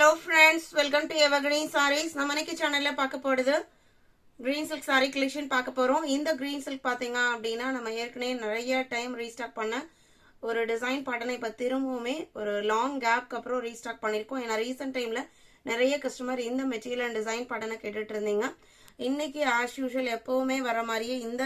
Hello friends, welcome to Evergreen Sarees. நம்ம இன்னைக்கு சேனல்ல பார்க்க போறது green silk saree collection பார்க்க போறோம். இந்த green silk பாத்தீங்க அப்படினா நம்ம ஏற்கனவே நிறைய டைம் ரீஸ்டாக் பண்ண ஒரு டிசைன் பேட்டர்னை இப்ப திரும்பவுமே ஒரு லாங் கேப்க்கு அப்புறம் ரீஸ்டாக் பண்ணிருக்கோம். ஏன்னா ரீசன்ட் டைம்ல நிறைய கஸ்டமர் இந்த மெட்டீரியல் அண்ட் டிசைன் பேட்டர்னை கேட்டுட்டு இருந்தீங்க. இன்னைக்கு as usual எப்பவுமே வர மாதிரியே இந்த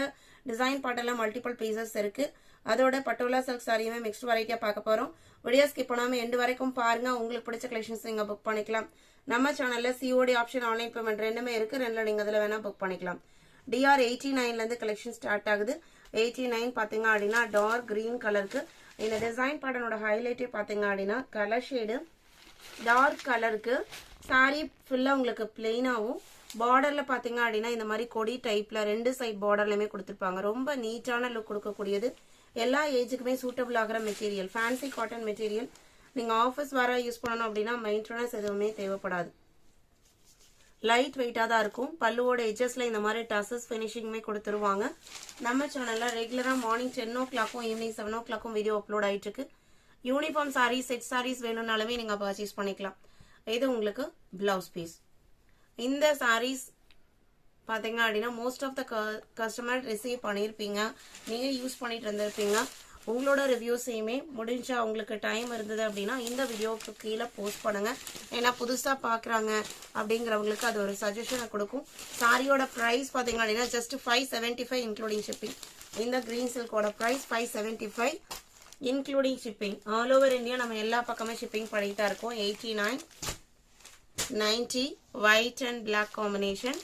டிசைன் பேட்டர்ன்ல மல்டிபிள் பீசஸ் இருக்கு. அதோட பட்டோலா silk சாரியுமே மிக்ஸ்ட் வெரைட்டியா பார்க்க போறோம். வீடியோ ஸ்கிப் பண்ணாம எண்ட் வரைக்கும் பாருங்க. உங்களுக்கு பிடிச்ச கலெக்ஷன்ஸ் நீங்க புக் பண்ணிக்கலாம். நம்ம சேனல்ல COD ஆப்ஷன் ஆன்லைன் பேமெண்ட் ரெண்டுமே இருக்கு. ரெண்டுல நீங்க அதுல வேணா புக் பண்ணிக்கலாம். DR 89ல இருந்து கலெக்ஷன் ஸ்டார்ட் ஆகுது. 89 பாத்தீங்க அப்படின்னா டார்க் கிரீன் கலருக்கு இந்த டிசைன் பேட்டர்னோட ஹைலைட்டே பாத்தீங்க அப்படின்னா கலர் ஷேடு டார்க் கலருக்கு சாரி ஃபுல்லா உங்களுக்கு பிளெயினாவும் பார்டர்ல பாத்தீங்க அப்படின்னா இந்த மாதிரி கொடி டைப்ல ரெண்டு சைட் பார்டர்லயுமே கொடுத்துருப்பாங்க. ரொம்ப நீட்டான லுக் கொடுக்கக்கூடியது. எல்லா ஏஜுக்குமே சூட்டபிள் ஆகிற மெட்டீரியல் ஃபேன்சி காட்டன் மெட்டீரியல். நீங்க ஆஃபீஸ் வர யூஸ் பண்ணணும் அப்படின்னா மெயின்டெனன்ஸ் எதுவுமே தேவைப்படாது. லைட் வெயிட்டா தான் இருக்கும். பல்லுவோட எட்ஜஸ்ல இந்த மாதிரி டசஸ் ஃபினிஷிங்குமே கொடுத்துருவாங்க. நம்ம சேனல்ல ரெகுலரா morning 10 o'clock evening 7 o'clock video upload ஆயிட்டு இருக்கு. யூனிஃபார்ம் சாரீஸ் செட் சாரீஸ் வேணும்னாலுமே நீங்க பர்ச்சேஸ் பண்ணிக்கலாம். இது உங்களுக்கு பிளவுஸ் பீஸ். இந்த சாரீஸ் பாத்தீங்க அப்படின்னா most of the customer receive பண்ணியிருப்பீங்க, நீங்க யூஸ் பண்ணிட்டு இருந்திருப்பீங்க. உங்களோட ரிவ்யூஸையுமே முடிஞ்சா உங்களுக்கு டைம் இருந்தது அப்படின்னா இந்த வீடியோக்கு கீழே போஸ்ட் பண்ணுங்க. ஏன்னா புதுசா பாக்குறாங்க அப்படிங்கிறவங்களுக்கு அது ஒரு சஜஷனை கொடுக்கும். சாரியோட பிரைஸ் பாத்தீங்க அப்படின்னா ஜஸ்ட் 575 இன்க்ளூடிங் ஷிப்பிங். இந்த கிரீன் சில்கோட price 575 including shipping. All over India நம்ம எல்லா பக்கமே ஷிப்பிங் பண்ணிட்டு தான் இருக்கோம். 89 90 ஒயிட் அண்ட் பிளாக் காம்பினேஷன்.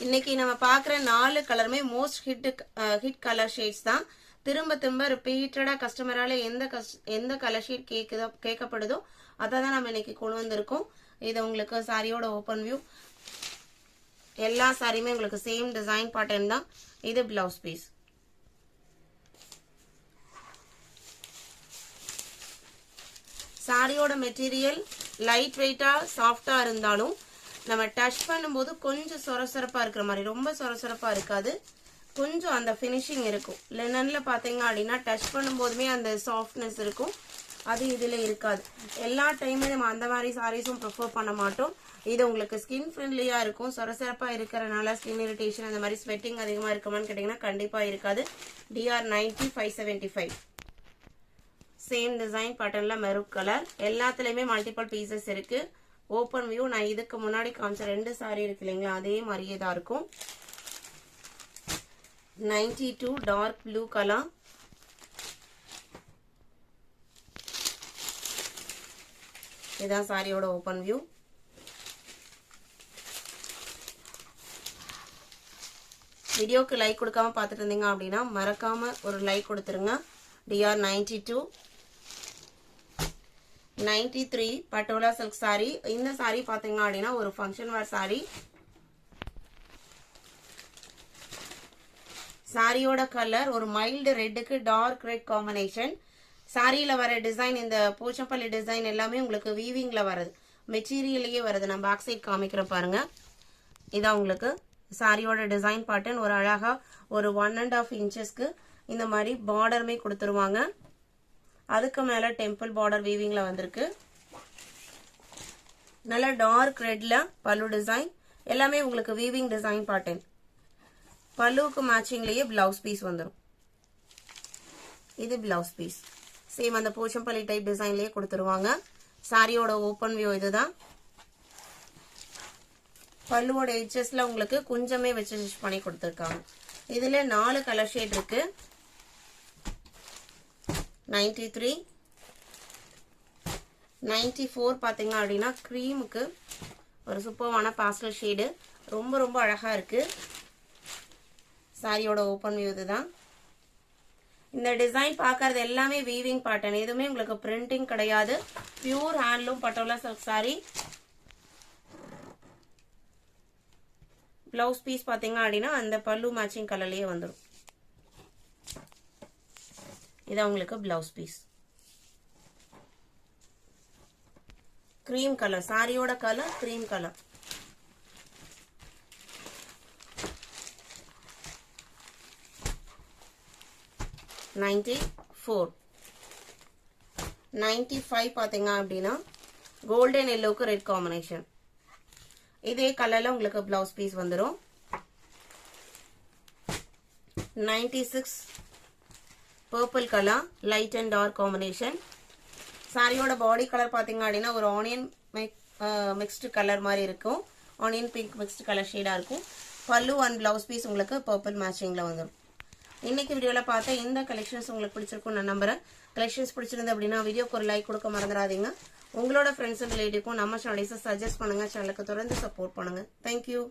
இன்னைக்கு நம்ம பாக்குற 4 கலருமே மோஸ்ட் ஹிட் கலர் ஷேட்ஸ் தான். திரும்ப திரும்ப ரிப்பீட்டடா கஸ்டமரால எந்த கலர் ஷேட் கேட்கப்படுதோ அதை தான் நம்ம இன்னைக்கு கொண்டு வந்திருக்கோம். இது உங்களுக்கு சாரியோட ஓபன் வியூ. எல்லா சாரியுமே உங்களுக்கு சேம் டிசைன் பேட்டர்ன் தான். இது பிளவுஸ் பீஸ். சாரியோட மெட்டீரியல் லைட் வெயிட்டா சாஃப்டா இருந்தாலும் நம்ம டச் பண்ணும்போது கொஞ்சம் சொரசொரப்பா இருக்கிற மாதிரி, ரொம்ப சொரசொரப்பா இருக்காது. கொஞ்சம் அந்த ஃபினிஷிங் இருக்கும். லினன்ல பாத்தீங்க அப்படின்னா டச் பண்ணும்போதுமே அந்த சாஃப்ட்னஸ் இருக்கும். அது இதுல இருக்காது. எல்லா டைமே நம்ம அந்த மாதிரி சாரீஸும் ப்ரிஃபர் பண்ண மாட்டோம். இது உங்களுக்கு ஸ்கின் ஃப்ரெண்ட்லியா இருக்கும். சொரசொரப்பா இருக்கிறனால ஸ்கின் இரிட்டேஷன் அந்த மாதிரி ஸ்வெட்டிங் அதிகமா இருக்குமான்னு கேட்டீங்கன்னா கண்டிப்பா இருக்காது. DR 90 575. சேம் டிசைன் பேட்டர்ன்ல மெரூன் கலர். எல்லாத்துலயுமே மல்டிபிள் பீசஸ் இருக்கு. ஓப்பன் வியூ நான் இதுக்கு முன்னாடி காமிச்ச 2 சாரி இருக்கு இல்லைங்களா, அதே மாதிரியே தான் இருக்கும். 92 டார்க் ப்ளூ கலர். இதான் சாரியோட ஓப்பன் வியூ. வீடியோக்கு லைக் கொடுக்காம பார்த்துட்டு இருந்தீங்க அப்படின்னா மறக்காம ஒரு லைக் கொடுத்துருங்க. DR 92 93 patola silk sorry. இந்த சாரி பாத்தீங்க அப்படின்னா ஒரு ஃபங்க்ஷன் வேர் சாரி. சாரியோட கலர் ஒரு மைல்டு ரெட்டுக்கு டார்க் ரெட் காம்பினேஷன். சாரியில வர டிசைன் இந்த போச்சம்பள்ளி டிசைன் எல்லாமே உங்களுக்கு வீவிங்ல வருது, மெட்டீரியலையே வருது. நான் பேக் சைட் காமிக்கிறேன் பாருங்க. இதான் உங்களுக்கு சாரியோட டிசைன் பேட்டர்ன். ஒரு அழகா ஒரு 1.5 இன்ச்சஸ்க்கு இந்த மாதிரி பார்டருமே கொடுத்துருவாங்க. அதுக்கு மேல டெம்பிள் பார்டர் வீவிங்ல வந்திருக்கு. நல்ல டார்க் ரெட்ல பல்லு டிசைன். எல்லாமே உங்களுக்கு வீவிங் டிசைன் பேட்டர்ன். பல்லுவுக்கு மேட்சிங்லயே பிளவுஸ் பீஸ் வந்துடும். இது பிளவுஸ் பீஸ். சேம் அந்த போச்சம்பள்ளி டைப் டிசைன்லயே கொடுத்துருவாங்க. சாரியோட ஓபன் வியூ இதுதான். பல்லுவோட எட்ஜஸ்ல உங்களுக்கு கொஞ்சமே வச்சு ஸ்டிச் பண்ணி கொடுத்துருக்காங்க. இதுல 4 கலர் ஷேட் இருக்கு. 93 94 பாத்தீங்க அப்படின்னா கிரீமுக்கு ஒரு சூப்பரான பாஸ்டல் ஷேடு. ரொம்ப ரொம்ப அழகா இருக்கு. சாரியோட ஓபன் வியூ இதுதான். இந்த டிசைன் பார்க்கறது எல்லாமே வீவிங் பேட்டர்ன். எதுவுமே உங்களுக்கு பிரிண்டிங் கிடையாது. Pure handloom Patola silk sari. Blouse piece பாத்தீங்க அப்படின்னா அந்த பல்லு மேட்சிங் கலர்லயே வந்துடும். இது உங்களுக்கு பிளவுஸ் பீஸ். Cream colour. சாரியோட கலர் கிரீம் கலர். $94. 95 பார்த்தீங்க அப்படின்னா கோல்டன் எல்லோக்கு ரெட் காம்பினேஷன். இதே கலர்ல உங்களுக்கு பிளவுஸ் பீஸ் வந்துடும். 96 purple colour light and dark combination. சாரியோட பாடி கலர் பார்த்தீங்க அப்படின்னா ஒரு ஆனியன் மிக்ஸ்டு கலர் மாதிரி இருக்கும். ஆனியன் பிங்க் மிக்ஸ்டு கலர் ஷேடாக இருக்கும். பல்லு அண்ட் பிளவுஸ் பீஸ் உங்களுக்கு பர்பிள் மேட்சிங்கில் வந்துடும். இன்னைக்கு வீடியோவில் பார்த்த இந்த கலெக்ஷன்ஸ் உங்களுக்கு பிடிச்சிருக்கும் நான் நம்புறேன். கலெக்ஷன்ஸ் பிடிச்சிருந்து அப்படின்னா வீடியோக்கு ஒரு லைக் கொடுக்க மறந்துடாதீங்க. உங்களோட ஃப்ரெண்ட்ஸ் அண்ட் ரிலேட்டிவ்க்கும் நம்ம சேனலை சஜஸ்ட் பண்ணுங்க. சேனலுக்கு தொடர்ந்து சப்போர்ட் பண்ணுங்க. தேங்க்யூ.